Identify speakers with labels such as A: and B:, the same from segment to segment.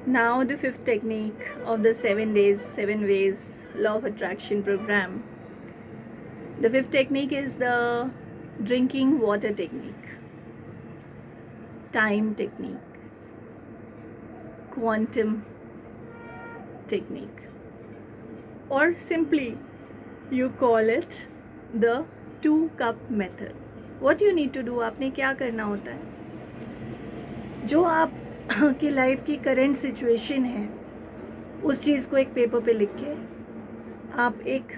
A: Now, the fifth technique of the 7 days, 7 ways law of attraction program. The fifth technique is the drinking water technique, time technique, quantum technique, or simply you call it the 2 cup method. What you need to do, आपने क्या करना होता है, जो आप की life की current situation है उस चीज़ को एक पेपर पे लिख के आप एक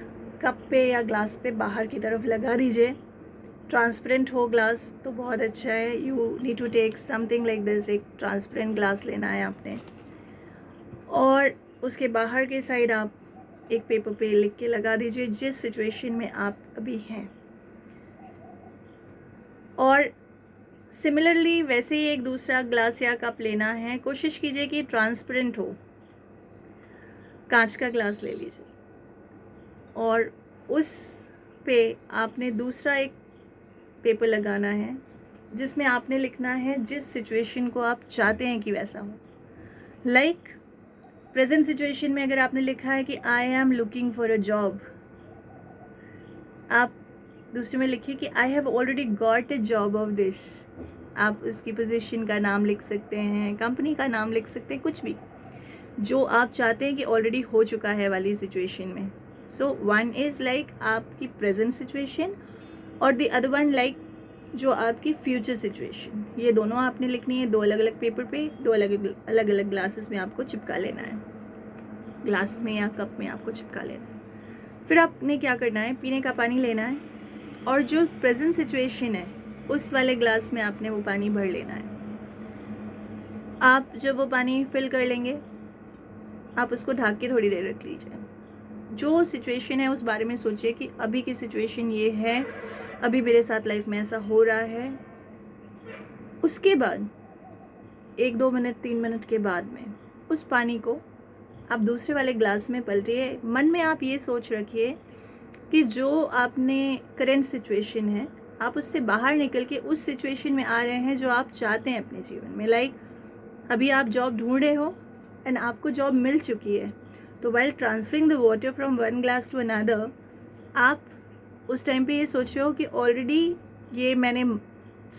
A: कप पे या ग्लास पे बाहर की तरफ लगा दीजिए. ट्रांसपेरेंट हो ग्लास तो बहुत अच्छा है. You need to take something like this. एक ट्रांसपेरेंट ग्लास लेना है आपने और उसके बाहर के साइड आप एक पेपर पे लिख के लगा दीजिए जिस सिचुएशन में आप अभी हैं. और सिमिलरली वैसे ही एक दूसरा ग्लास या कप लेना है. कोशिश कीजिए कि ट्रांसपेरेंट हो, कांच का ग्लास ले लीजिए और उस पे आपने दूसरा एक पेपर लगाना है जिसमें आपने लिखना है जिस सिचुएशन को आप चाहते हैं कि वैसा हो. लाइक प्रेजेंट सिचुएशन में अगर आपने लिखा है कि I am looking for a job, आप दूसरे में लिखिए कि आई have already got a job of this. आप उसकी पोजीशन का नाम लिख सकते हैं, कंपनी का नाम लिख सकते हैं, कुछ भी जो आप चाहते हैं कि ऑलरेडी हो चुका है वाली सिचुएशन में. सो वन इज़ लाइक आपकी प्रेजेंट सिचुएशन और द अदर वन लाइक जो आपकी फ्यूचर सिचुएशन. ये दोनों आपने लिखनी है 2 अलग अलग पेपर पे, 2 अलग अलग ग्लासेस में आपको चिपका लेना है. ग्लास में या कप में आपको चिपका लेना है. फिर आपने क्या करना है, पीने का पानी लेना है और जो प्रेजेंट सिचुएशन है उस वाले ग्लास में आपने वो पानी भर लेना है. आप जब वो पानी फिल कर लेंगे आप उसको ढक के थोड़ी देर रख लीजिए. जो सिचुएशन है उस बारे में सोचिए कि अभी की सिचुएशन ये है, अभी मेरे साथ लाइफ में ऐसा हो रहा है. उसके बाद 1-2 मिनट 3 मिनट के बाद में उस पानी को आप दूसरे वाले ग्लास में पलटिए. मन में आप ये सोच रखिए कि जो आपने करंट सिचुएशन है आप उससे बाहर निकल के उस सिचुएशन में आ रहे हैं जो आप चाहते हैं अपने जीवन में. लाइक अभी आप जॉब ढूंढ रहे हो एंड आपको जॉब मिल चुकी है. तो while transferring the water from one glass to another आप उस टाइम पे ये सोच रहे हो कि ऑलरेडी ये मैंने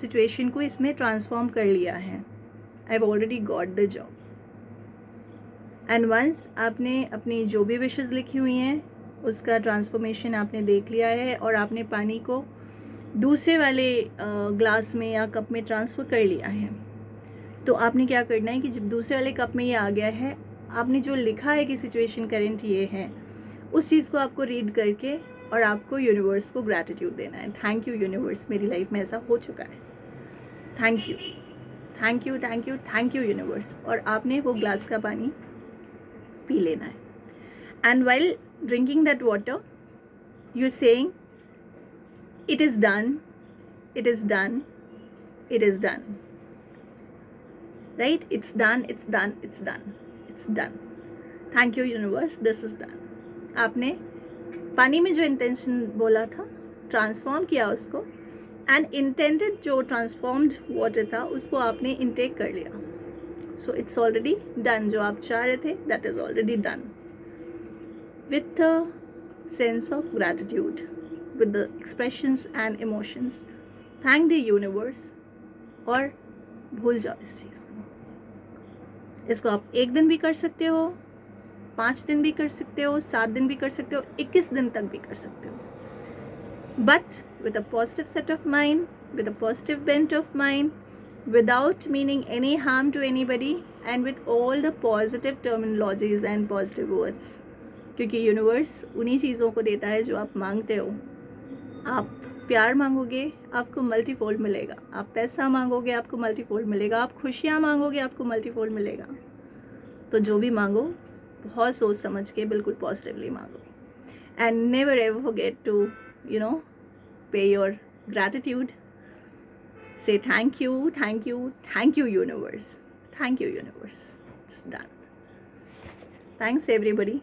A: सिचुएशन को इसमें ट्रांसफॉर्म कर लिया है. I have already got the job. And once आपने अपनी जो भी विशेज़ लिखी हुई हैं उसका ट्रांसफॉर्मेशन आपने देख लिया है और आपने पानी को दूसरे वाले ग्लास में या कप में ट्रांसफ़र कर लिया है, तो आपने क्या करना है कि जब दूसरे वाले कप में ये आ गया है, आपने जो लिखा है कि सिचुएशन करेंट ये है, उस चीज़ को आपको रीड करके और आपको यूनिवर्स को ग्रैटिट्यूड देना है. थैंक यू यूनिवर्स, मेरी लाइफ में ऐसा हो चुका है. Thank you, thank you, thank you, thank you universe. और आपने वो ग्लास का पानी पी लेना है. And while drinking that water you saying it is done, it is done, it is done. Right? It's done, it's done, it's done, it's done. Thank you universe, this is done. आपने पानी में जो intention बोला था transform किया उसको and intended जो transformed water था उसको आपने इनटेक कर लिया. So it's already done. जो आप चाह रहे थे that is already done with a sense of gratitude, with the expressions and emotions. Thank the universe और भूल जाओ इस चीज़ को. इसको आप 1 दिन भी कर सकते हो, 5 दिन भी कर सकते हो, 7 दिन भी कर सकते हो, 21 दिन तक भी कर सकते हो. But with a positive set of mind, with a positive bent of mind, without meaning any harm to anybody and with all the positive terminologies and positive words. क्योंकि यूनिवर्स उन्हीं चीज़ों को देता है जो आप मांगते हो. आप प्यार मांगोगे आपको मल्टीफोल्ड मिलेगा. आप पैसा मांगोगे आपको मल्टीफोल्ड मिलेगा. आप खुशियाँ मांगोगे आपको मल्टीफोल्ड मिलेगा. तो जो भी मांगो बहुत सोच समझ के बिल्कुल पॉजिटिवली मांगो. And never ever forget to pay your gratitude. Say thank you, thank you, thank you universe, thank you universe. It's done. Thanks everybody.